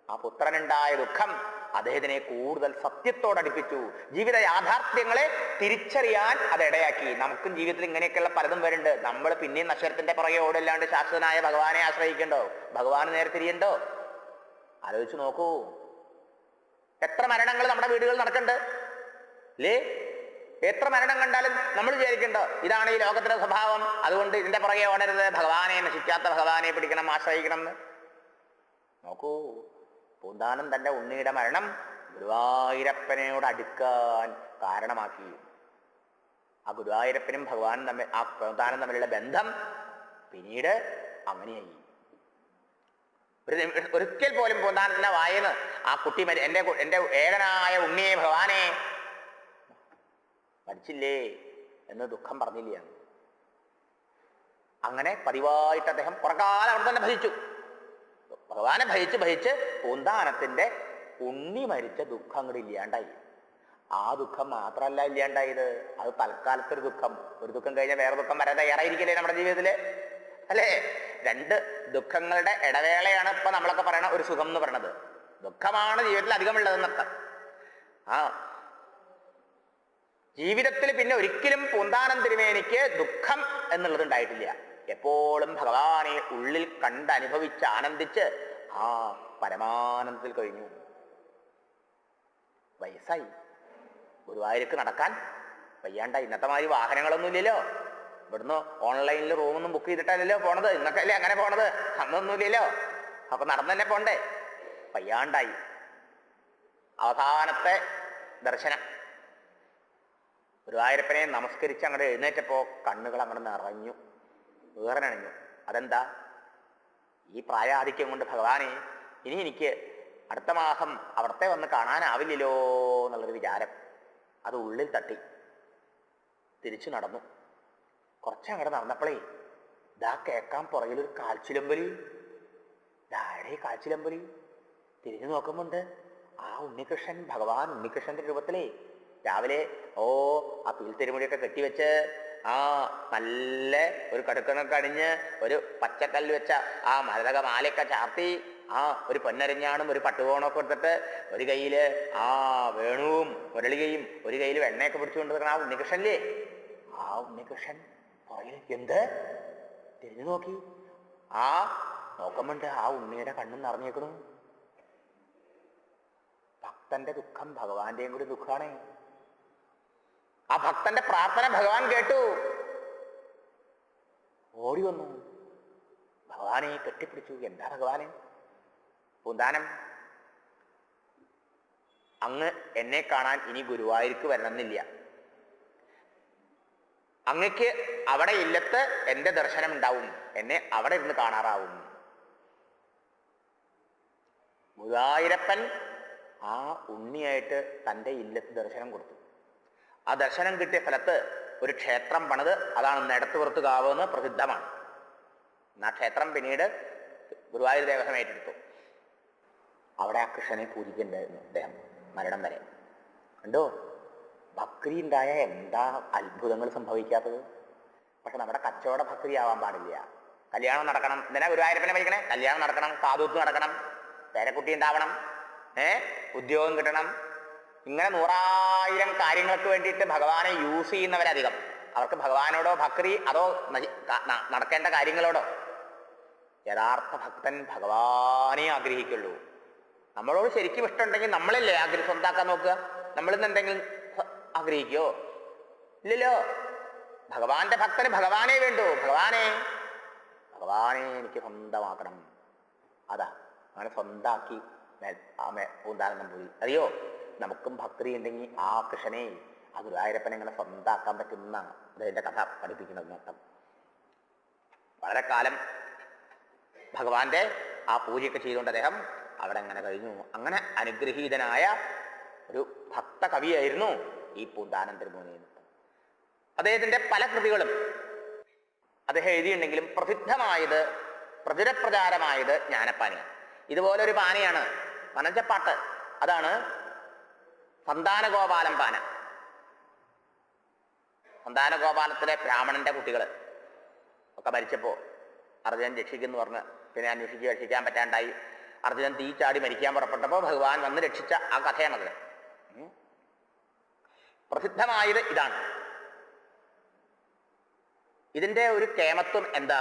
Speaker 2: ആ പുത്രനുണ്ടായ ദുഃഖം അദ്ദേഹത്തിനെ കൂടുതൽ സത്യത്തോടടുപ്പിച്ചു. ജീവിത യാഥാർത്ഥ്യങ്ങളെ തിരിച്ചറിയാൻ അതിടയാക്കി. നമുക്കും ജീവിതത്തിൽ ഇങ്ങനെയൊക്കെയുള്ള പലതും വരുന്നുണ്ട്. നമ്മൾ പിന്നെയും നശ്വരത്തിന്റെ പുറകെ ഓടില്ലാണ്ട് ശാശ്വതനായ ഭഗവാനെ ആശ്രയിക്കണ്ടോ? ഭഗവാന് നേരെ തിരിയണ്ടോ? ആലോചിച്ച് നോക്കൂ. എത്ര മരണങ്ങൾ നമ്മുടെ വീടുകളിൽ നടക്കുന്നുണ്ട് അല്ലേ? എത്ര മരണം കണ്ടാലും നമ്മൾ വിചാരിക്കണ്ടോ ഇതാണ് ഈ ലോകത്തിന്റെ സ്വഭാവം, അതുകൊണ്ട് ഇതിന്റെ പുറകെ ഓടരുത്, ഭഗവാനെ, നശിക്കാത്ത ഭഗവാനെ പിടിക്കണം, ആശ്രയിക്കണം എന്ന്. നോക്കൂ, പൂന്താനം തന്റെ ഉണ്ണിയുടെ മരണം ഗുരുവായൂരപ്പനോട് അടുക്കാൻ കാരണമാക്കി. ആ ഗുരുവായൂരപ്പനും ഭഗവാനും തമ്മിൽ, ആ പൂന്താനം തമ്മിലുള്ള ബന്ധം പിന്നീട് അങ്ങനെയായി. ഒരിക്കൽ പോലും പൂന്താനത്തിന്റെ വായന്ന് ആ കുട്ടി എന്റെ ഏകനായ ഉണ്ണിയെ ഭഗവാനെ മരിച്ചില്ലേ എന്ന് ദുഃഖം പറഞ്ഞില്ല. അങ്ങനെ പതിവായിട്ട് അദ്ദേഹം കുറക്കാലം അവിടെ തന്നെ ഭജിച്ചു. ഭഗവാനെ ഭജിച്ച് പൂന്താനത്തിന്റെ ഉണ്ണി മരിച്ച ദുഃഖം അങ്ങോട്ട് ഇല്ലാണ്ടായി. ആ ദുഃഖം മാത്രമല്ല ഇല്ലാണ്ടായത്, അത് തൽക്കാലത്തൊരു ദുഃഖം. ഒരു ദുഃഖം കഴിഞ്ഞാൽ വേറെ ദുഃഖം വരാൻ തയ്യാറായിരിക്കില്ലേ നമ്മുടെ ജീവിതത്തില്? അല്ലേ? രണ്ട് ദുഃഖങ്ങളുടെ ഇടവേളയാണ് ഇപ്പൊ നമ്മളൊക്കെ പറയണ ഒരു സുഖം എന്ന് പറയണത്. ദുഃഖമാണ് ജീവിതത്തിൽ അധികമുള്ളതെന്നർത്ഥം. ആ ജീവിതത്തിൽ പിന്നെ ഒരിക്കലും പൂന്താനം തിരുമേനിക്ക് ദുഃഖം എന്നുള്ളത് ഉണ്ടായിട്ടില്ല. എപ്പോഴും ഭഗവാനെ ഉള്ളിൽ കണ്ടനുഭവിച്ച് ആനന്ദിച്ച് ആ പരമാനന്ദത്തിൽ കഴിഞ്ഞു. വയസ്സായി, ഗുരുവായൂർക്ക് നടക്കാൻ വയ്യാണ്ടായി. ഇന്നത്തെ മാതിരി വാഹനങ്ങളൊന്നും ഇല്ലല്ലോ. ഇവിടുന്ന് ഓൺലൈനിൽ റൂമൊന്നും ബുക്ക് ചെയ്തിട്ടല്ലല്ലോ പോണത്. ഇന്നൊക്കെ അല്ലേ അങ്ങനെ പോണത്, അന്നൊന്നുമില്ലല്ലോ. അപ്പൊ നടന്നു തന്നെ പോണ്ടേ. വയ്യാണ്ടായി. അവസാനത്തെ ദർശനം, ഗുരുവായൂരപ്പനെ നമസ്കരിച്ച് അങ്ങോട്ട് എഴുന്നേറ്റപ്പോ കണ്ണുകൾ അങ്ങോട്ട് നിറഞ്ഞു, വേറനണിഞ്ഞു. അതെന്താ? ഈ പ്രായാധിക്യം കൊണ്ട് ഭഗവാനെ ഇനി എനിക്ക് അടുത്ത മാസം അവിടത്തെ വന്ന് കാണാനാവില്ലല്ലോ എന്നുള്ളൊരു വിചാരം അത് ഉള്ളിൽ തട്ടി. തിരിച്ചു നടന്നു. കുറച്ചങ്ങോട്ട് നടന്നപ്പോഴേ ഇതാ കേൾക്കാൻ പുറകിലൊരു കാൽച്ചിലമ്പലി. ഇതാഴെ കാൽച്ചിലമ്പലി. തിരിഞ്ഞു നോക്കുമ്പോണ്ട് ആ ഉണ്ണികൃഷ്ണൻ, ഭഗവാൻ ഉണ്ണികൃഷ്ണന്റെ രൂപത്തിലേ രാവിലെ ആ പീൽത്തിരുമുടിയൊക്കെ കെട്ടിവെച്ച് ആ നല്ല ഒരു കടുക്കണൊക്കെ അണിഞ്ഞ് ഒരു പച്ചക്കല്ല് വെച്ച ആ മരതക മാലയൊക്കെ ചാർത്തി ആ ഒരു പൊന്നരിഞ്ഞാണും ഒരു പട്ടുകോണൊക്കെ എടുത്തിട്ട് ഒരു കയ്യില് ആ വേണുവും മുരളികയും ഒരു കയ്യിൽ എണ്ണയൊക്കെ പിടിച്ചുകൊണ്ട് നിൽക്കണം ആ ഉണ്ണികൃഷ്ണല്ലേ. ആ ഉണ്ണികൃഷ്ണൻ പുറകിൽ എന്ത് തിരിഞ്ഞു നോക്കി. ആ നോക്കുമ്പോണ്ട് ആ ഉണ്ണിയുടെ കണ്ണും നിറഞ്ഞേക്കണു. ഭക്തന്റെ ദുഃഖം ഭഗവാന്റെയും കൂടി ദുഃഖാണേ. ആ ഭക്തന്റെ പ്രാർത്ഥന ഭഗവാൻ കേട്ടു. ഓടി വന്നു, ഭഗവാനെ കെട്ടിപ്പിടിച്ചു. എന്താ ഭഗവാനെ? പൂന്താനം, അങ്ങ് എന്നെ കാണാൻ ഇനി ഗുരുവായൂർക്ക് വരണമെന്നില്ല. അങ്ങക്ക് അവിടെ ഇല്ലത്ത് എന്റെ ദർശനം ഉണ്ടാവും, എന്നെ അവിടെ ഇരുന്ന് കാണാറാവും. ഗുരുവായൂരപ്പൻ ആ ഉണ്ണിയായിട്ട് തൻ്റെ ഇല്ലത്ത് ദർശനം കൊടുത്തു. ആ ദർശനം കിട്ടിയ സ്ഥലത്ത് ഒരു ക്ഷേത്രം പണിത്, അതാണ് നെടത്തുപുറത്ത് കാവ് എന്ന് പ്രസിദ്ധമാണ്. ആ ക്ഷേത്രം പിന്നീട് ഗുരുവായൂർ ദേവസ്വം ഏറ്റെടുത്തു. അവിടെ ആ കൃഷ്ണനെ പൂജിക്കുന്നുണ്ടായിരുന്നു അദ്ദേഹം മരണം വരെ. കണ്ടോ, ഭക്തി ഉണ്ടായ എന്താ അത്ഭുതങ്ങൾ സംഭവിക്കാത്തത്. പക്ഷെ നമ്മുടെ കച്ചവട ഭക്തി ആവാൻ പാടില്ല. കല്യാണം നടക്കണം, എന്തിനാ ഗുരുവായൂരപ്പനെ ഭജിക്കണേ? കല്യാണം നടക്കണം, കാതൂത്ത് നടക്കണം, പേരക്കുട്ടി ഉണ്ടാവണം, ഉദ്യോഗം കിട്ടണം, ഇങ്ങനെ 100,000 കാര്യങ്ങൾക്ക് വേണ്ടിയിട്ട് ഭഗവാനെ യൂസ് ചെയ്യുന്നവരധികം. അവർക്ക് ഭഗവാനോടോ ഭക്തി അതോ നടക്കേണ്ട കാര്യങ്ങളോടോ? യഥാർത്ഥ ഭക്തൻ ഭഗവാനെ ആഗ്രഹിക്കുള്ളൂ. നമ്മളോട് ശരിക്കും ഇഷ്ടമുണ്ടെങ്കിൽ നമ്മളല്ലേ സ്വന്താക്കാൻ നോക്കുക. നമ്മളിന്ന് എന്തെങ്കിലും ആഗ്രഹിക്കോ? ഇല്ലല്ലോ. ഭഗവാന്റെ ഭക്തന് ഭഗവാനെ വേണ്ടു. ഭഗവാനെ എനിക്ക് സ്വന്തമാക്കണം. അതാ അങ്ങനെ സ്വന്താക്കി പൂന്താനം നമ്പൂതിരി. അറിയോ, നമുക്കും ഭക്തി ഉണ്ടെങ്കിൽ ആ കൃഷ്ണനെ, ആ ഗുരുവായൂരപ്പനെ ഇങ്ങനെ സ്വന്താക്കാൻ പറ്റുന്ന അദ്ദേഹത്തിന്റെ കഥ പഠിപ്പിക്കുന്നത് നൃത്തം. വളരെ കാലം ഭഗവാന്റെ ആ പൂജയൊക്കെ ചെയ്തുകൊണ്ട് അദ്ദേഹം അവിടെ അങ്ങനെ കഴിഞ്ഞു. അങ്ങനെ അനുഗ്രഹീതനായ ഒരു ഭക്ത കവിയായിരുന്നു ഈ പൂന്താനം തിരുമേനി. അദ്ദേഹത്തിന്റെ പല കൃതികളും അദ്ദേഹം എഴുതിയിട്ടുണ്ടെങ്കിലും പ്രസിദ്ധമായത്, പ്രചുരപ്രചാരമായത് ജ്ഞാനപ്പാനയാണ്. ഇതുപോലൊരു പാനയാണ് പനഞ്ചപ്പാട്ട്. അതാണ് സന്താനഗോപാലം പാന. സന്താനഗോപാലത്തിലെ ബ്രാഹ്മണന്റെ കുട്ടികൾ ഒക്കെ മരിച്ചപ്പോ അർജുനൻ രക്ഷിക്കുന്നു പറഞ്ഞ് പിന്നെ അന്വേഷിച്ച് രക്ഷിക്കാൻ പറ്റാണ്ടായി. അർജുനൻ തീ ചാടി മരിക്കാൻ പുറപ്പെട്ടപ്പോൾ ഭഗവാൻ വന്ന് രക്ഷിച്ച ആ കഥയാണത്. പ്രസിദ്ധമായത് ഇതാണ്. ഇതിന്റെ ഒരു കേമത്വം എന്താ?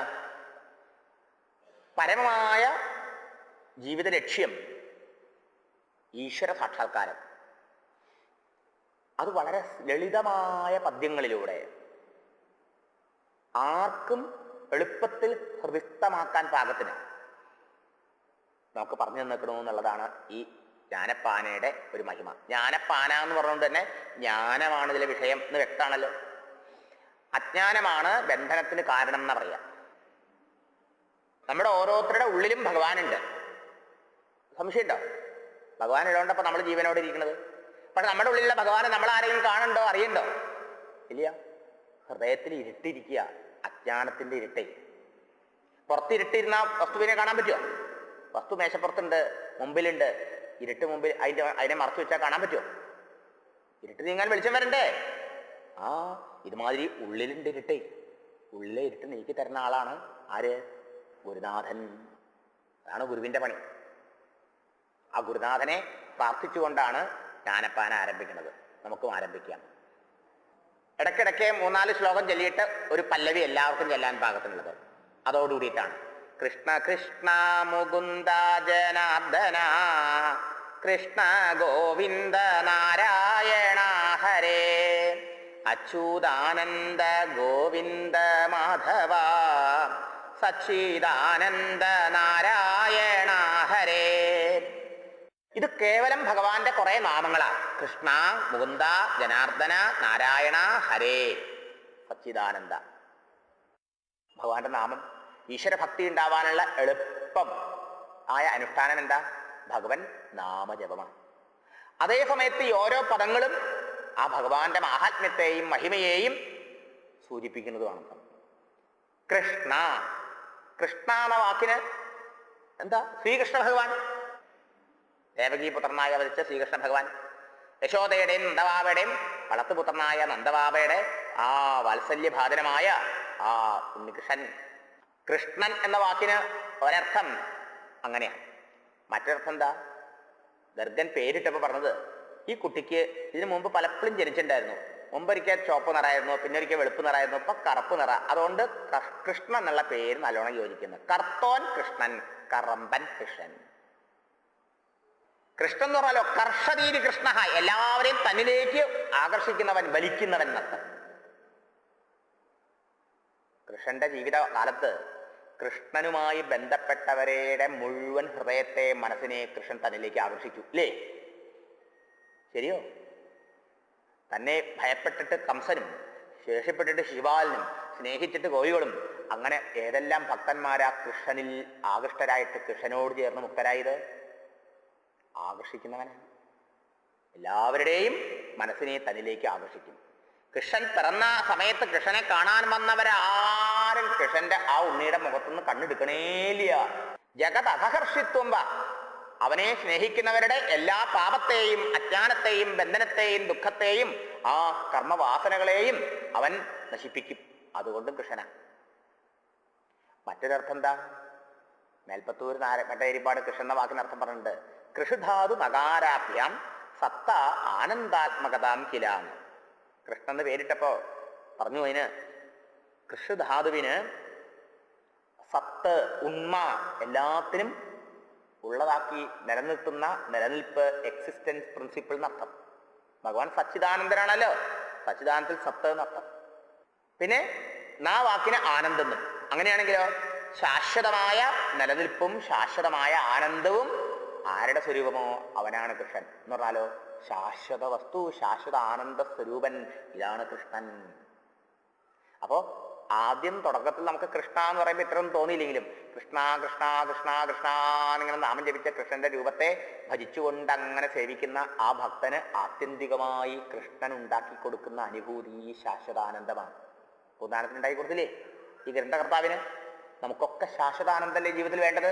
Speaker 2: പരമമായ ജീവിത ലക്ഷ്യം ഈശ്വര സാക്ഷാത്കാരം. അത് വളരെ ലളിതമായ പദ്യങ്ങളിലൂടെ ആർക്കും എളുപ്പത്തിൽ ഹൃദിസ്ഥമാക്കാൻ പാകത്തിന് നമുക്ക് പറഞ്ഞു തന്നിക്കണമെന്നുള്ളതാണ് ഈ ജ്ഞാനപ്പാനയുടെ ഒരു മഹിമ. ജ്ഞാനപ്പാന എന്ന് പറഞ്ഞുകൊണ്ട് തന്നെ ജ്ഞാനമാണ് ഇതിലെ വിഷയം എന്ന് വ്യക്തമാണല്ലോ. അജ്ഞാനമാണ് ബന്ധനത്തിന് കാരണം എന്ന് പറയാം. നമ്മുടെ ഓരോരുത്തരുടെ ഉള്ളിലും ഭഗവാനുണ്ട്. സംശയമുണ്ടോ? ഭഗവാൻ ഉള്ളതുകൊണ്ടപ്പോൾ നമ്മൾ ജീവനോട് ഇരിക്കുന്നത്. പക്ഷെ നമ്മുടെ ഉള്ളിലുള്ള ഭഗവാനെ നമ്മൾ ആരെങ്കിലും കാണുന്നുണ്ടോ, അറിയണ്ടോ? ഇല്ല. ഹൃദയത്തിൽ ഇരുട്ടിരിക്കുക, അജ്ഞാനത്തിന്റെ ഇരുട്ടേ. പുറത്തിരുട്ടിരുന്ന വസ്തുവിനെ കാണാൻ പറ്റുമോ? വസ്തു മേശപ്പുറത്തുണ്ട്, മുമ്പിലുണ്ട്, ഇരുട്ട് മുമ്പിൽ, അതിനെ മറച്ചു വെച്ചാൽ കാണാൻ പറ്റുമോ? ഇരുട്ട് നീങ്ങാൻ വെളിച്ചം വരണ്ടേ? ആ ഇതുമാതിരി ഉള്ളിലുണ്ട് ഇരുട്ടേ. ഉള്ളിലെ ഇരുട്ട് നീക്കി തരുന്ന ആളാണ് ആര്? ഗുരുനാഥൻ. അതാണ് ഗുരുവിന്റെ പണി. ആ ഗുരുനാഥനെ പ്രാർത്ഥിച്ചുകൊണ്ടാണ് ജ്ഞാനപ്പാന ആരംഭിക്കുന്നത്. നമുക്കും ആരംഭിക്കാം. ഇടയ്ക്കിടയ്ക്ക് 3-4 ശ്ലോകം ചൊല്ലിയിട്ട് ഒരു പല്ലവി എല്ലാവർക്കും ചെല്ലാൻ പാകത്തിനുള്ളത്. അതോടുകൂടിയിട്ടാണ് കൃഷ്ണ കൃഷ്ണ മുകുന്ദ ജനാർദ്ദന കൃഷ്ണ ഗോവിന്ദ നാരായണ ഹരേ അച്യുതാനന്ദ ഗോവിന്ദ മാധവ സച്ചിദാനന്ദ നാരായണ ഹരേ. ഇത് കേവലം ഭഗവാന്റെ കുറെ നാമങ്ങളാണ്. കൃഷ്ണ, മുകുന്ദ, ജനാർദ്ദന, നാരായണ, ഹരേ, സച്ചിദാനന്ദ. ഭഗവാന്റെ നാമം. ഈശ്വരഭക്തി ഉണ്ടാവാനുള്ള എളുപ്പം ആയ അനുഷ്ഠാനം എന്താ? ഭഗവൻ നാമജപമാണ്. അതേ സമയത്ത് ഈ ഓരോ പദങ്ങളും ആ ഭഗവാന്റെ മാഹാത്മ്യത്തെയും മഹിമയെയും സൂചിപ്പിക്കുന്നതുമാണ്. കൃഷ്ണ, കൃഷ്ണ എന്ന വാക്കിന് എന്താ? ശ്രീകൃഷ്ണ ഭഗവാൻ, ദേവകീപുത്രനായി അവതരിച്ച ശ്രീകൃഷ്ണ ഭഗവാൻ. യശോദയുടെയും നന്ദബാബയുടെയും വളർത്തുപുത്രനായ നന്ദബാബയുടെ ആ വാത്സല്യഭാജനമായ ആ ഉണ്ണികൃഷ്ണൻ. കൃഷ്ണൻ എന്ന വാക്കിന് ഒരർത്ഥം അങ്ങനെയാണ്. മറ്റൊരർത്ഥം എന്താ? ഗർഗൻ പേരിട്ടപ്പോൾ പറഞ്ഞത്, ഈ കുട്ടിക്ക് ഇതിനു മുമ്പ് പലപ്പോഴും ജനിച്ചിട്ടുണ്ടായിരുന്നു. മുമ്പൊരിക്കൽ ചുവപ്പ് നിറായിരുന്നു, പിന്നെ ഒരിക്കൽ വെളുപ്പ് നിറായിരുന്നു, ഇപ്പൊ കറുപ്പ് നിറ. അതുകൊണ്ട് കൃഷ്ണൻ എന്നുള്ള പേര് നല്ലോണം യോജിക്കുന്നു. കർത്തോൻ കൃഷ്ണൻ, കറമ്പൻ കൃഷ്ണൻ. കൃഷ്ണൻ എന്ന് പറഞ്ഞാലോ കർഷതീരി കൃഷ്ണ, എല്ലാവരെയും തന്നിലേക്ക് ആകർഷിക്കുന്നവൻ, വലിക്കുന്നവൻ എന്നർത്ഥം. കൃഷ്ണന്റെ ജീവിത കാലത്ത് കൃഷ്ണനുമായി ബന്ധപ്പെട്ടവരുടെ മുഴുവൻ ഹൃദയത്തെ, മനസ്സിനെ കൃഷ്ണൻ തന്നിലേക്ക് ആകർഷിച്ചു. ഇല്ലേ? ശരിയോ? തന്നെ ഭയപ്പെട്ടിട്ട് കംസനും, ശേഷിപ്പെട്ടിട്ട് ശിവാലിനും, സ്നേഹിച്ചിട്ട് ഗോപികളും, അങ്ങനെ ഏതെല്ലാം ഭക്തന്മാരാ കൃഷ്ണനിൽ ആകൃഷ്ടരായിട്ട് കൃഷ്ണനോട് ചേർന്ന് മുക്തരായത്? ആകർഷിക്കുന്നവനാണ്. എല്ലാവരുടെയും മനസ്സിനെ തന്നിലേക്ക് ആകർഷിക്കും. കൃഷ്ണൻ പിറന്ന സമയത്ത് കൃഷ്ണനെ കാണാൻ വന്നവരാരും കൃഷ്ണന്റെ ആ ഉണ്ണിയുടെ മുഖത്തുനിന്ന് കണ്ണെടുക്കണേലിയ. ജഗത് അസഹർഷിത്വം വാ. അവനെ സ്നേഹിക്കുന്നവരുടെ എല്ലാ പാപത്തെയും, അജ്ഞാനത്തെയും, ബന്ധനത്തെയും, ദുഃഖത്തെയും, ആ കർമ്മവാസനകളെയും അവൻ നശിപ്പിക്കും. അതുകൊണ്ടും കൃഷ്ണന. മറ്റൊരർത്ഥം എന്താ? മേൽപ്പത്തൂർ മറ്റേരിപ്പാട് കൃഷ്ണ എന്ന വാക്കിനർത്ഥം പറഞ്ഞിട്ടുണ്ട്. കൃഷിധാതു നകാരാഭ്യാം സത്ത ആനന്ദാത്മകതാം കിലാം. കൃഷ്ണൻ എന്ന് പേരിട്ടപ്പോ പറഞ്ഞു, അതിന് കൃഷിധാതുവിന് സത്ത്, ഉണ്മ, എല്ലാത്തിനും ഉള്ളതാക്കി നിലനിർത്തുന്ന നിലനിൽപ്പ്, എക്സിസ്റ്റൻസ് പ്രിൻസിപ്പിൾ എന്നർത്ഥം. ഭഗവാൻ സച്ചിദാനന്ദനാണല്ലോ. സച്ചിദാനന്ദത്തിൽ സത്ത് എന്നർത്ഥം. പിന്നെ നാ വാക്കിന് ആനന്ദം. അങ്ങനെയാണെങ്കിലോ ശാശ്വതമായ നിലനിൽപ്പും ശാശ്വതമായ ആനന്ദവും ആരുടെ സ്വരൂപമോ അവനാണ് കൃഷ്ണൻ എന്ന് പറഞ്ഞാലോ ശാശ്വത വസ്തു ശാശ്വത ആനന്ദ സ്വരൂപൻ ഇതാണ് കൃഷ്ണൻ. അപ്പോ ആദ്യം തുടക്കത്തിൽ നമുക്ക് കൃഷ്ണ എന്ന് പറയുമ്പോൾ ഇത്രയൊന്നും തോന്നിയില്ലെങ്കിലും കൃഷ്ണ കൃഷ്ണ കൃഷ്ണ കൃഷ്ണ എന്നിങ്ങനെ നാമം ജപിച്ച കൃഷ്ണന്റെ രൂപത്തെ ഭജിച്ചുകൊണ്ട് അങ്ങനെ സേവിക്കുന്ന ആ ഭക്തന് ആത്യന്തികമായി കൃഷ്ണൻ ഉണ്ടാക്കി കൊടുക്കുന്ന അനുഭൂതി ശാശ്വതാനന്ദമാണ്. ഉദാഹരണത്തിന് ഉണ്ടാക്കി കൊടുത്തില്ലേ ഈ ഗ്രന്ഥകർത്താവിന്? നമുക്കൊക്കെ ശാശ്വതാനന്ദല്ലേ ജീവിതത്തിൽ വേണ്ടത്?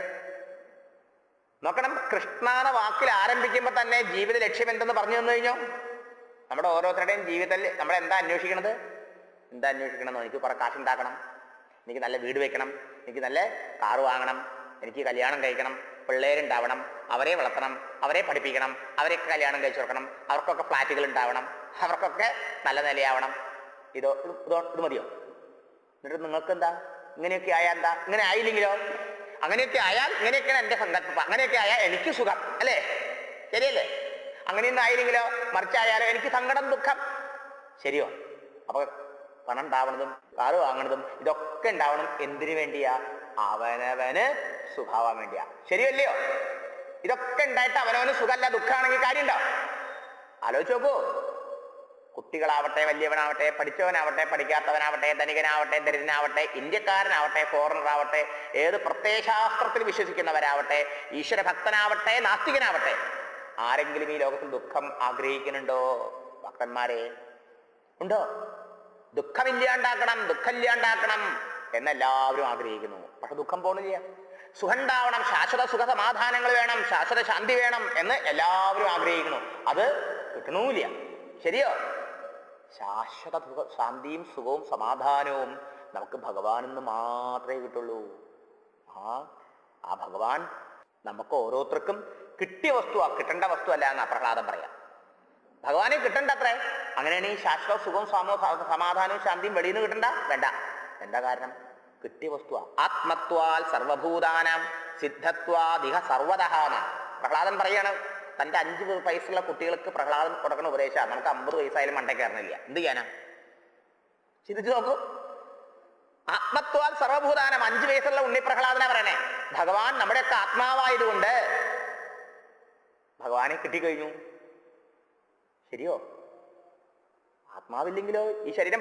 Speaker 2: നോക്കണം, കൃഷ്ണ എന്ന വാക്കിൽ ആരംഭിക്കുമ്പോൾ തന്നെ ജീവിത ലക്ഷ്യം എന്തെന്ന് പറഞ്ഞു തന്നു കഴിഞ്ഞോ? നമ്മുടെ ഓരോരുത്തരുടെയും ജീവിതത്തിൽ നമ്മൾ എന്താ അന്വേഷിക്കണത്? എന്താ അന്വേഷിക്കണം? എനിക്ക് കുറെ കാശുണ്ടാക്കണം, എനിക്ക് നല്ല വീട് വെക്കണം, എനിക്ക് നല്ല കാറ് വാങ്ങണം, എനിക്ക് കല്യാണം കഴിക്കണം, പിള്ളേരുണ്ടാവണം, അവരെ വളർത്തണം, അവരെ പഠിപ്പിക്കണം, അവരെയൊക്കെ കല്യാണം കഴിച്ചു കൊടുക്കണം, അവർക്കൊക്കെ ഫ്ലാറ്റുകൾ ഉണ്ടാവണം, അവർക്കൊക്കെ നല്ല നിലയാവണം. ഇത് മതിയോ? എന്നിട്ട് നിങ്ങൾക്ക് എന്താ? ഇങ്ങനെയൊക്കെ ആയാൽ എന്താ? ഇങ്ങനെ ആയില്ലെങ്കിലോ? അങ്ങനെയൊക്കെ ആയാൽ ഇങ്ങനെയൊക്കെയാണ് എൻ്റെ സങ്കല്പം, അങ്ങനെയൊക്കെ ആയാൽ എനിക്ക് സുഖം അല്ലേ? ശരിയല്ലേ? അങ്ങനെയൊന്നും ആയില്ലെങ്കിലോ? മറിച്ചായാലോ എനിക്ക് സങ്കടം ദുഃഖം. ശരിയോ? അപ്പൊ പണം ഉണ്ടാവണതും കാറ് വാങ്ങണതും ഇതൊക്കെ ഉണ്ടാവണം എന്തിനു വേണ്ടിയാ? അവനവന് സുഖാവാൻ വേണ്ടിയാ. ശരിയല്ലയോ? ഇതൊക്കെ ഉണ്ടായിട്ട് അവനവന് സുഖമല്ല ദുഃഖമാണെങ്കിൽ കാര്യമുണ്ടോ? ആലോചിച്ച് നോക്കൂ. കുട്ടികളാവട്ടെ, വലിയവനാവട്ടെ, പഠിച്ചവനാവട്ടെ, പഠിക്കാത്തവനാവട്ടെ, ധനികനാവട്ടെ, ദരിദ്രനാവട്ടെ, ഇന്ത്യക്കാരനാവട്ടെ, ഫോറിനറാവട്ടെ, ഏത് പ്രത്യയശാസ്ത്രത്തിൽ വിശ്വസിക്കുന്നവരാവട്ടെ, ഈശ്വരഭക്തനാവട്ടെ, നാസ്തികനാവട്ടെ, ആരെങ്കിലും ഈ ലോകത്തിൽ ദുഃഖം ആഗ്രഹിക്കുന്നുണ്ടോ? ഭക്തന്മാരെ ഉണ്ടോ? ദുഃഖമില്ലാണ്ടാക്കണം, ദുഃഖമില്ലാണ്ടാക്കണം എന്നെല്ലാവരും ആഗ്രഹിക്കുന്നു. പക്ഷെ ദുഃഖം പോണില്ല. സുഖം ഉണ്ടാവണം, ശാശ്വത സുഖ സമാധാനങ്ങൾ വേണം, ശാശ്വത ശാന്തി വേണം എന്ന് എല്ലാവരും ആഗ്രഹിക്കുന്നു. അത് കിട്ടണമില്ല. ശരിയോ? ശാശ്വത ശാന്തിയും സുഖവും സമാധാനവും നമുക്ക് ഭഗവാനിൽ നിന്ന് മാത്രമേ കിട്ടുള്ളൂ. ആ ഭഗവാൻ നമുക്ക് ഓരോരുത്തർക്കും കിട്ടിയ വസ്തുവാ, കിട്ടേണ്ട വസ്തു അല്ല എന്നാ പ്രഹ്ലാദൻ പറയാം. ഭഗവാനെ കിട്ടണ്ട അത്രേ. അങ്ങനെയാണ് ഈ ശാശ്വത സുഖവും സമാധാനവും ശാന്തിയും വെളിയിൽ നിന്ന് കിട്ടണ്ട? വേണ്ട. എന്താ കാരണം? കിട്ടിയ വസ്തുവാ. ആത്മത്വാൽ സർവഭൂതാനാം സിദ്ധത്വാദിഹ സർവതഃ എന്ന് പ്രഹ്ലാദൻ പറയാണ്. തൻ്റെ 5 വയസ്സുള്ള കുട്ടികൾക്ക് പ്രഹ്ലാദൻ കൊടുക്കുന്ന ഉപദേശമാണ്. നമുക്ക് 50 വയസ്സായാലും മണ്ടയ്ക്ക് കയറുന്നില്ല. എന്ത് ചെയ്യാനാ? ചിന്തിച്ചു നോക്കൂ. ആത്മത്വാൽ സർവഭൂതാനം 5 വയസ്സുള്ള ഉണ്ണി പ്രഹ്ലാദന പറയണേ. ഭഗവാൻ നമ്മുടെയൊക്കെ ആത്മാവായതുകൊണ്ട് ഭഗവാനെ കിട്ടിക്കഴിഞ്ഞു. ശരിയോ? ആത്മാവില്ലെങ്കിലോ ഈ ശരീരം